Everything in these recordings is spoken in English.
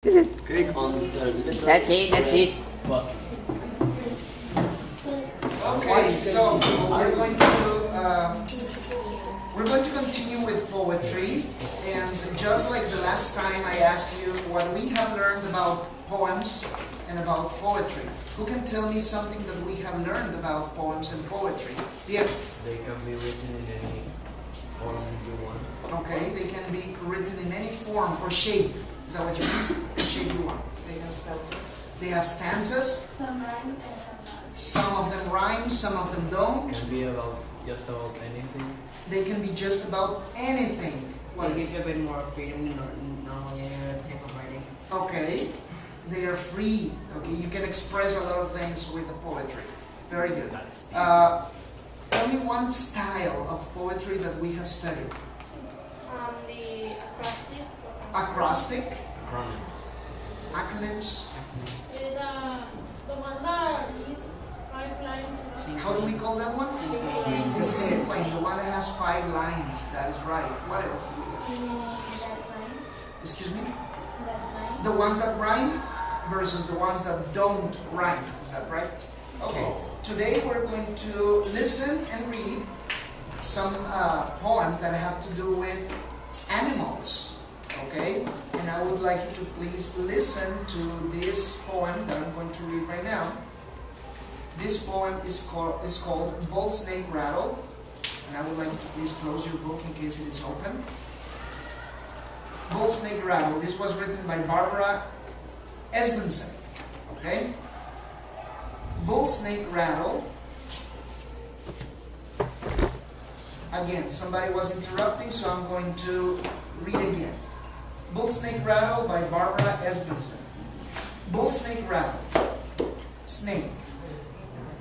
Click on the little. That's it, that's it. Okay, so we're going to continue with poetry, and just like the last time I asked you what we have learned about poems and about poetry. Who can tell me something that we have learned about poems and poetry? Yeah. They can be written in any form you want. Okay, they can be written in any form or shape. Is that what you mean? What shape you want? They have stanzas. They have stanzas. Some rhyme and some not. Some of them rhyme, some of them don't. Can be about just about anything. They can be just about anything. What? They give you a bit more freedom than normally in a type of writing. Okay, they are free. Okay, you can express a lot of things with the poetry. Very good. Tell me one style of poetry that we have studied. The acrostic. Acrostic, Acronyms. acronyms. The one that is 5 lines. How do we call that one? The sequin, the one that has 5 lines. That is right. What else? That line. Excuse me? That line. The ones that rhyme versus the ones that don't rhyme. Is that right? Okay. Today we're going to listen and read some poems that have to do with animals. Okay? And I would like you to please listen to this poem that I'm going to read right now. This poem is called Bold Snake Rattle. And I would like you to please close your book in case it is open. Bold Snake Rattle. This was written by Barbara Esbensen. Okay? Bold Snake Rattle. Again, somebody was interrupting, so I'm going to read again. Bold Snake Rattle by Barbara Esbensen. Bold Snake Rattle. Snake.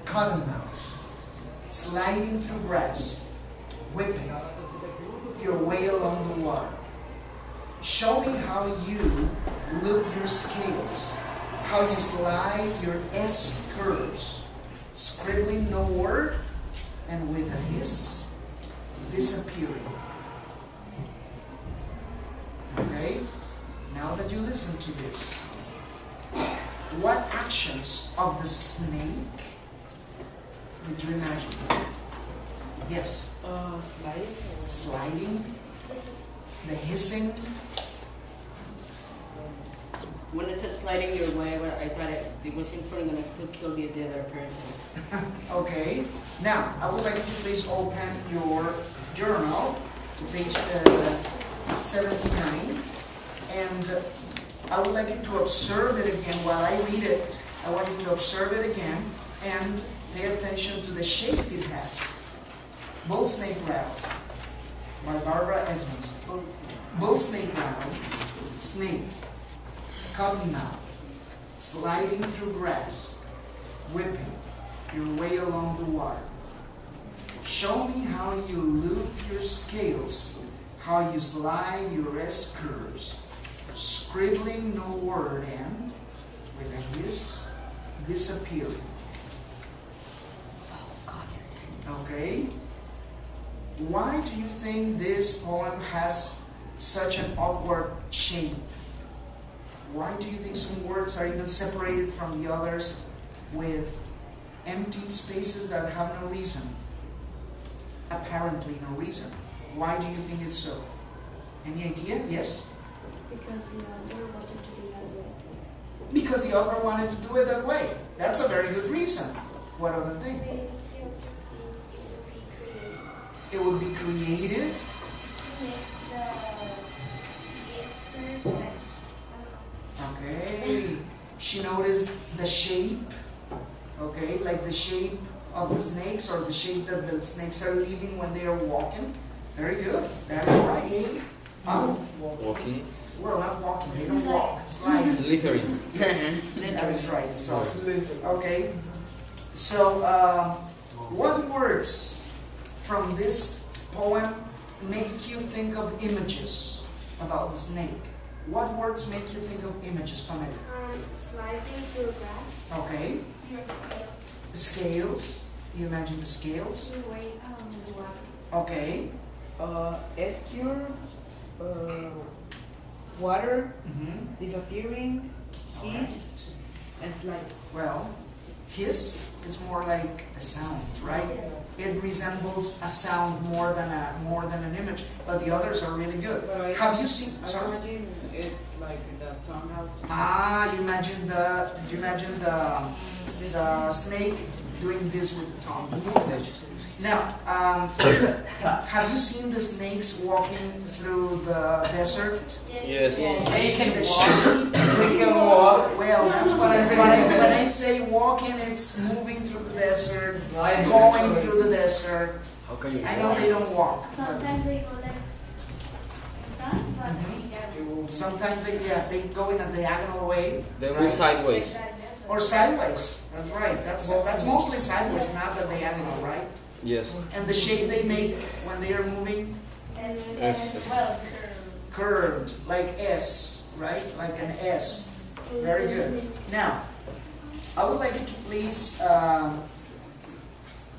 Cottonmouth. Sliding through grass. Whipping your way along the water. Show me how you loop your scales. How you slide your S curves, scribbling no word, and with a hiss, disappearing. Okay? Now that you listen to this, what actions of the snake did you imagine? Yes? Sliding? Sliding, the hissing. When it says sliding your way, I thought it was something going to kill the other person. Okay. Now, I would like you to please open your journal to page 79. And I would like you to observe it again while I read it. I want you to observe it again and pay attention to the shape it has. Bold Snake Rattle by Barbara Esbensen. Bold Snake Rattle, snake, cottonmouth, sliding through grass, whipping your way along the water. Show me how you loop your scales, how you slide your S curves, scribbling no word and, with a hiss, disappearing. Okay? Why do you think this poem has such an awkward shape? Why do you think some words are even separated from the others with empty spaces that have no reason? Apparently no reason. Why do you think it's so? Any idea? Yes? Because the other wanted to do that way. Because the author wanted to do it that way. That's a very good reason. What other thing? It would be creative. Okay. She noticed the shape. Okay, like the shape of the snakes or the shape that the snakes are leaving when they are walking. Very good. That is right. Walking. Well, not walking. They don't walk. Sliding. Slithering. That is right. So, okay. So, what words from this poem make you think of images about the snake? What words make you think of images, Pamela? Sliding through grass. Okay. Your scales. Scales. You imagine the scales? Your way along the water. Okay. S curve, water Mhm. disappearing, hiss, and slide. Well, hiss is more like a sound, right? It resembles a sound more than an image, but the others are really good. But I- Have you seen? I Sorry. imagine it's like the tongue out. You imagine the snake doing this with the tongue. Now, have you seen the snakes walking through the desert? Yes. Have you seen the walk. sheep? They can walk. Well, that's what when I say walking, it's moving through the desert, going through the desert. How can you? I know they don't walk. But Sometimes they go like in front, but yeah. sometimes they go in a diagonal way They move sideways. or sideways. That's right. That's mostly sideways, not the diagonal, right? Yes. And the shape they make when they are moving, Yes. curved, like S, right? Like an S. Very good. Now, I would like you to please,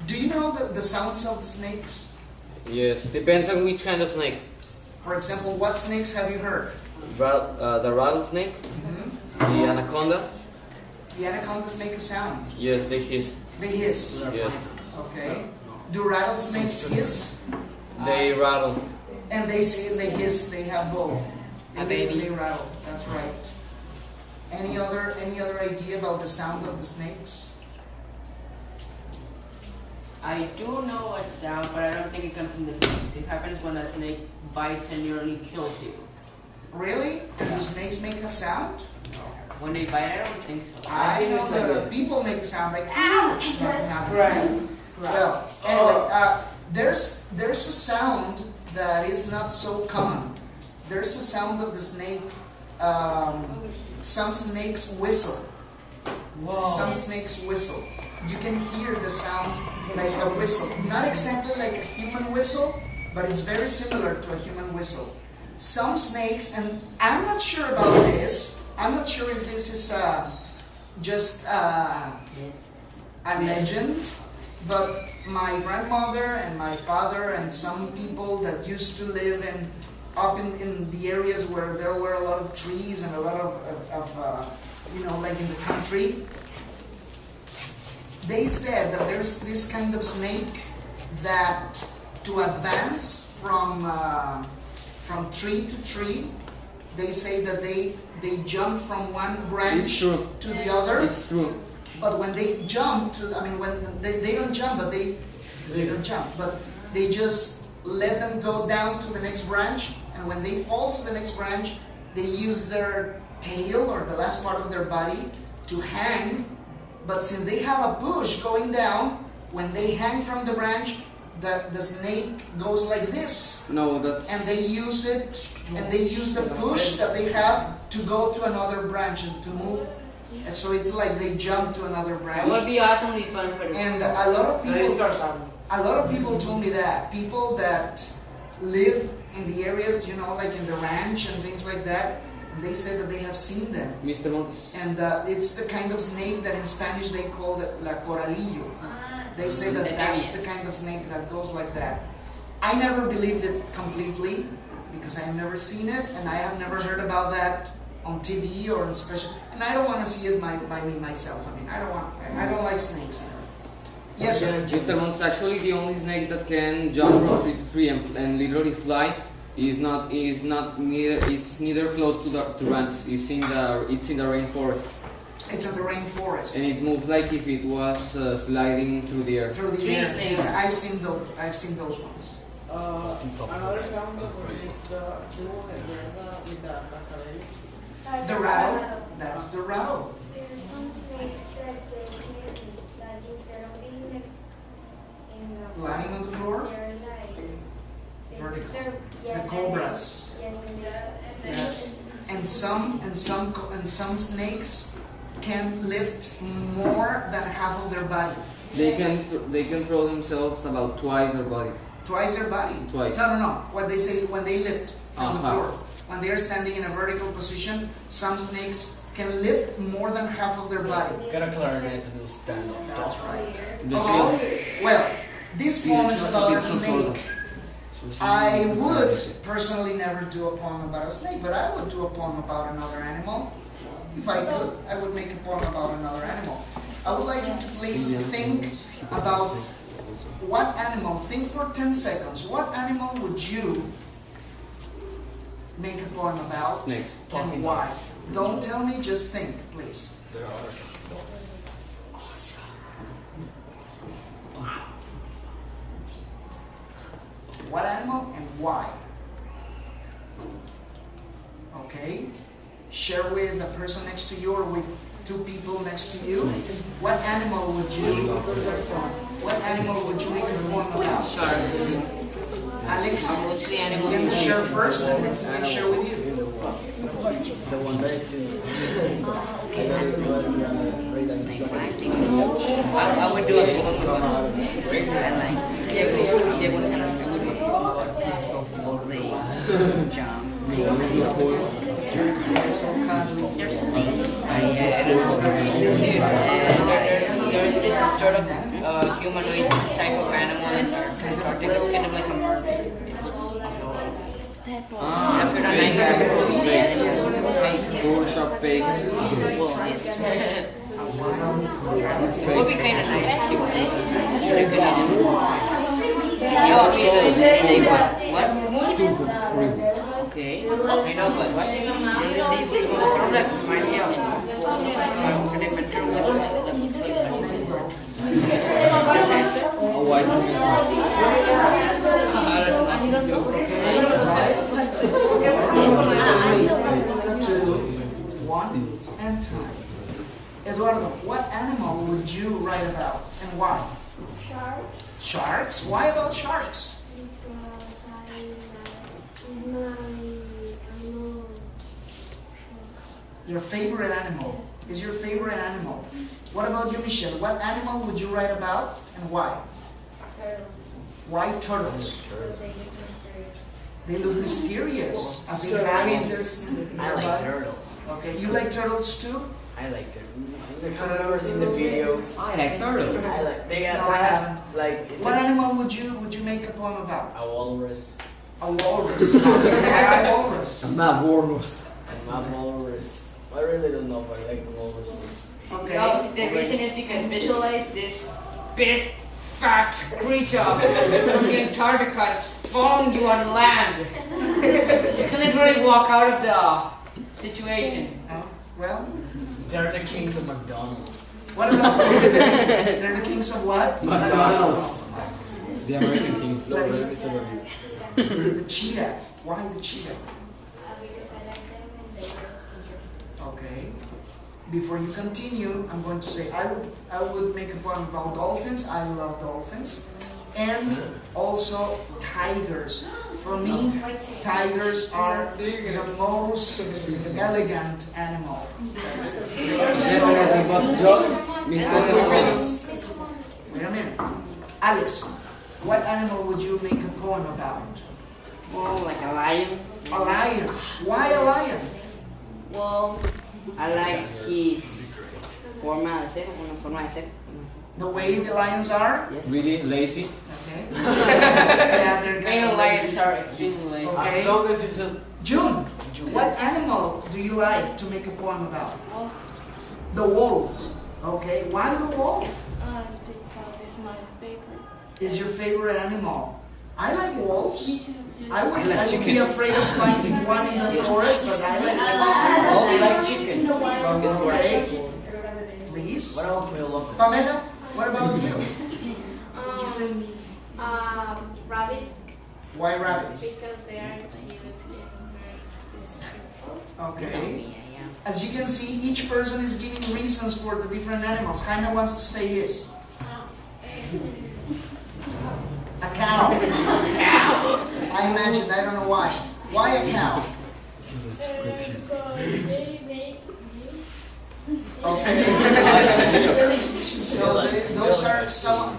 do you know the sounds of the snakes? Yes. Depends on which kind of snake. For example, what snakes have you heard? The rattlesnake, the anaconda. The anacondas make a sound. Yes, they hiss. They hiss. Yes. Okay. Do rattlesnakes hiss? They rattle. And they say they hiss. They have both. They And hiss and they- they rattle. That's right. Any other idea about the sound of the snakes? I do know a sound, but I don't think it comes from the snakes. It happens when a snake bites and nearly kills you. Really? And do snakes make a sound? When they bite, I don't think so. I know the people make a sound like ouch, but not the snake. Well, anyway, there's a sound that is not so common. There's a sound of the snake. Some snakes whistle. Whoa. Some snakes whistle. You can hear the sound like a whistle. Not exactly like a human whistle, but it's very similar to a human whistle. Some snakes, and I'm not sure about this. I'm not sure if this is just a legend, but my grandmother and my father and some people that used to live up in the areas where there were a lot of trees and a lot of like in the country, they said that there's this kind of snake that to advance from tree to tree, they say that they jump from one It's branch true. to the other. It's true. But when they jump when they don't jump, but they don't jump, but they just let them go down to the next branch, and when they fall to the next branch, they use their tail or the last part of their body to hang. But since they have a push going down, when they hang from the branch, the snake goes like this, No, that's. and they use the push that they have to go to another branch and to move. And so it's like they jump to another It branch. would be awesomely fun for the And a lot of people told me that people that live in the areas, like in the ranch and things like that, they said that they have seen them. Mr. Montes. And it's the kind of snake that in Spanish they call la coralillo. They say that that's the kind of snake that goes like that. I never believed it completely because I have never seen it, and I have never heard about that on TV or in special. And I don't want to see it by me myself. I mean, I don't like snakes. Yes, sir. Mr. Montes, actually the only snake that can jump from tree to tree and literally fly is neither close to rats. It's in the rainforest. It's in the rainforest. And it moves like if it was sliding through the air. Through the Tree air. snake. Yes, I've seen those ones. Another sound of the snakes, the with the cascabel. The rattle. That's the rattle. There's some snakes that instead of being like in the Lying on the floor. they're like Vertical. yes, The cobras. Yes, and Yes. And some snakes can lift more than half of their body. They can throw themselves about twice their body. Twice their body. Twice. No. What they say when they lift from the Uh-huh. floor. When they are standing in a vertical position, some snakes can lift more than half of their body. Get a clarinet to do stand up. That's right. The Okay. Well, this poem is Just about a give some snake. I would personally never do a poem about a snake, but I would do a poem about another animal. If I could, I would make a poem about another animal. I would like you to please think about what animal, think for 10 seconds, what animal would you make a poem about Snake. and why? Don't tell me, just think, please. There are. What animal and why? Okay. Share with the person next to you or with two people next to you. What animal would you make a poem about? Sharks. Alex, Mostly you animals. can share first and we can share with you. The one that's I would do a poem about Diego Salas. I would do a poem about they jump. So cuddly. There's this sort of humanoid type of animal in Antarctica. It's kind of like a mermaid. After the night Bull shark bait. It would be kind of nice if you could say what? Okay. I know, but they sort of like remind me of an adventure with A white Two, one, and time. Eduardo, what animal would you write about and why? Shark. Sharks? Why about sharks? Your favorite animal. Is your favorite animal. What about you, Michelle? What animal would you write about and why? Why turtles? They look mysterious. A big eye in their I like turtles. Okay, you like turtles too? I like turtles. The turtles in the videos. I like turtles. I like. They No, I haven't. have like. It's What animal would you make a poem about? a walrus. A walrus. Why a walrus? Not walrus. And my walrus. I really don't know, but I like walruses. Okay. The reason is because visualize this big, fat creature from the Antarctica that's following you on land. You can literally walk out of the situation. Well, They're the kings of McDonald's. what about they're the kings of what? McDonald's. The American Kings. That is Mr. W. the cheetah. Why the cheetah? Okay. Before you continue, I'm going to say I would make a poem about dolphins. I love dolphins. And also tigers. For me, tigers are the most elegant animal. They are so Definitely, but just Mr. Wait a minute. Alex, what animal would you make a poem about? Well, like a lion. A lion. Why a lion? Well, I like his forma de ser, una forma de ser. The way the lions are? Yes. Really lazy. Okay. Yeah, they're kind Male of lions lazy. are extremely lazy. Okay. As long as it's a June, what animal do you like to make a poem about? The wolves. Okay. Why the wolf? Because it's my favorite. Is your favorite animal? I like wolves. I would like be chicken. afraid of finding one in the forest, but I like oh, we like chicken. wolves. Okay. Please. What about Pilo? Pamela, what about you? Rabbit, Why rabbits? because they are cute and very beautiful. Okay. As you can see, each person is giving reasons for the different animals. Jaime wants to say his. A cow. I imagined, I don't know why. Why a cow? They make Okay. So those are some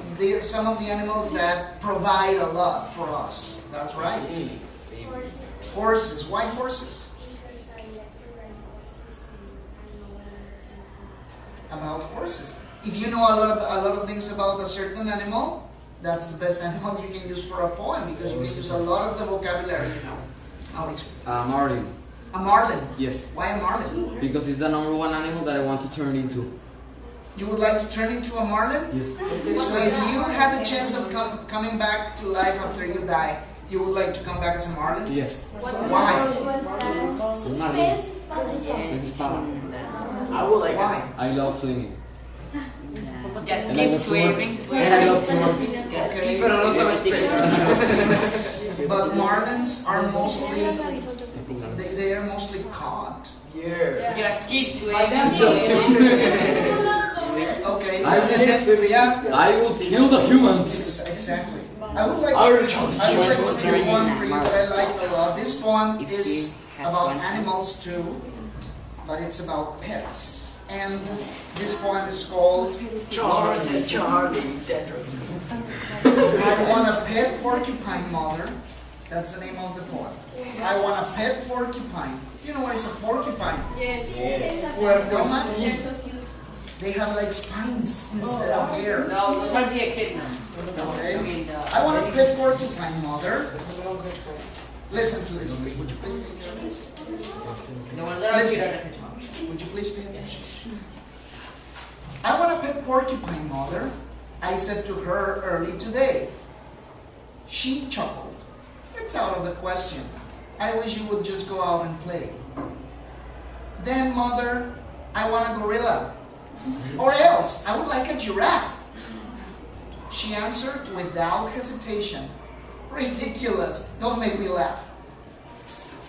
of the animals that provide a lot for us. That's right. horses. Horses. Why horses? Because I like to ride horses and I know things About horses. If you know a lot of things about a certain animal, That's the best animal you can use for a poem because you can use a lot of the vocabulary, you know. Mauricio. Marlin. A marlin. Yes. Why a marlin? Because it's the number one animal that I want to turn into. You would like to turn into a marlin? Yes. So if you had the chance of coming back to life after you die, you would like to come back as a marlin? Yes. Why? El marlin. Es espada. I would like Why? I love swimming. Just And I keep love to swimming, work. And I love to work. Okay. Pero no sabes But marlins are mostly, they are mostly caught. Yeah. Just keep swimming. Okay. I will and then, yeah, I will kill the humans. exactly. I would like to read one for you that I like a lot. This poem is about animals too, but it's about pets. And this poem is called Charlie. I Want a Pet Porcupine Mother. That's the name of the poem. I want a pet porcupine. You know what is a porcupine? Yes. How much? They have like spines instead of hair. No, those are the echidna. Okay. I mean, I want a pet porcupine mother. Listen to this, please. Would you please take care of this? the ones that are Listen. cute are the hedgehogs. Would you please pay attention? I want a pet porcupine mother, I said to her early today. She chuckled. It's out of the question. I wish you would just go out and play. Then, mother, I want a gorilla. Or else, I would like a giraffe. She answered without hesitation. Ridiculous. Don't make me laugh.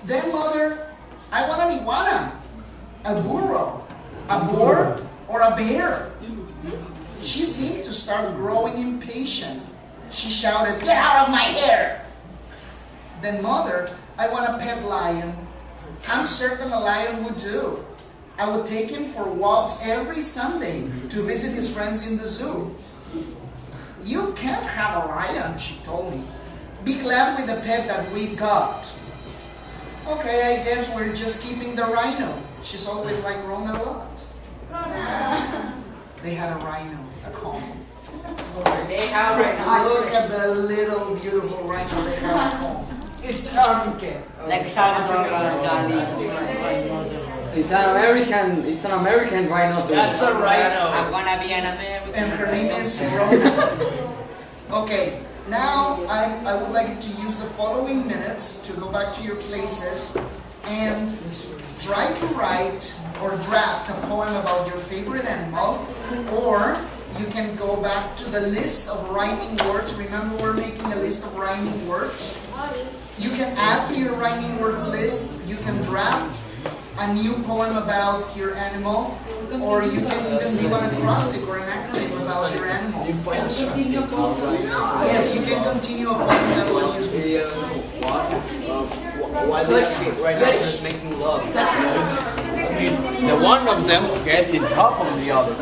Then, mother, I want an iguana, a burro, a boar, or a bear. She seemed to start growing impatient. She shouted, "Get out of my hair!" Then, mother, I want a pet lion. I'm certain a lion would do. I would take him for walks every Sunday to visit his friends in the zoo. You can't have a lion, she told me. Be glad with the pet that we've got. Okay, I guess we're just keeping the rhino. She's always like Rona a lot. They had a rhino at home. Okay. They have Look rhinoceros. at the little beautiful rhino they have at home. It's African. Like Salvador Dali. It's an American rhinoceros. That's a rhino. I'm gonna be an American. And her name is Rona. Okay, now I would like to use the following minutes to go back to your places and try to write or draft a poem about your favorite animal, or you can go back to the list of rhyming words. Remember, we're making a list of rhyming words. You can add to your rhyming words list. You can draft a new poem about your animal, or you can even do an acrostic or an acronym about your animal. Yes, you can continue a poem that was used before. Why the rhinoceros making love? I mean, the one of them gets in top of the other.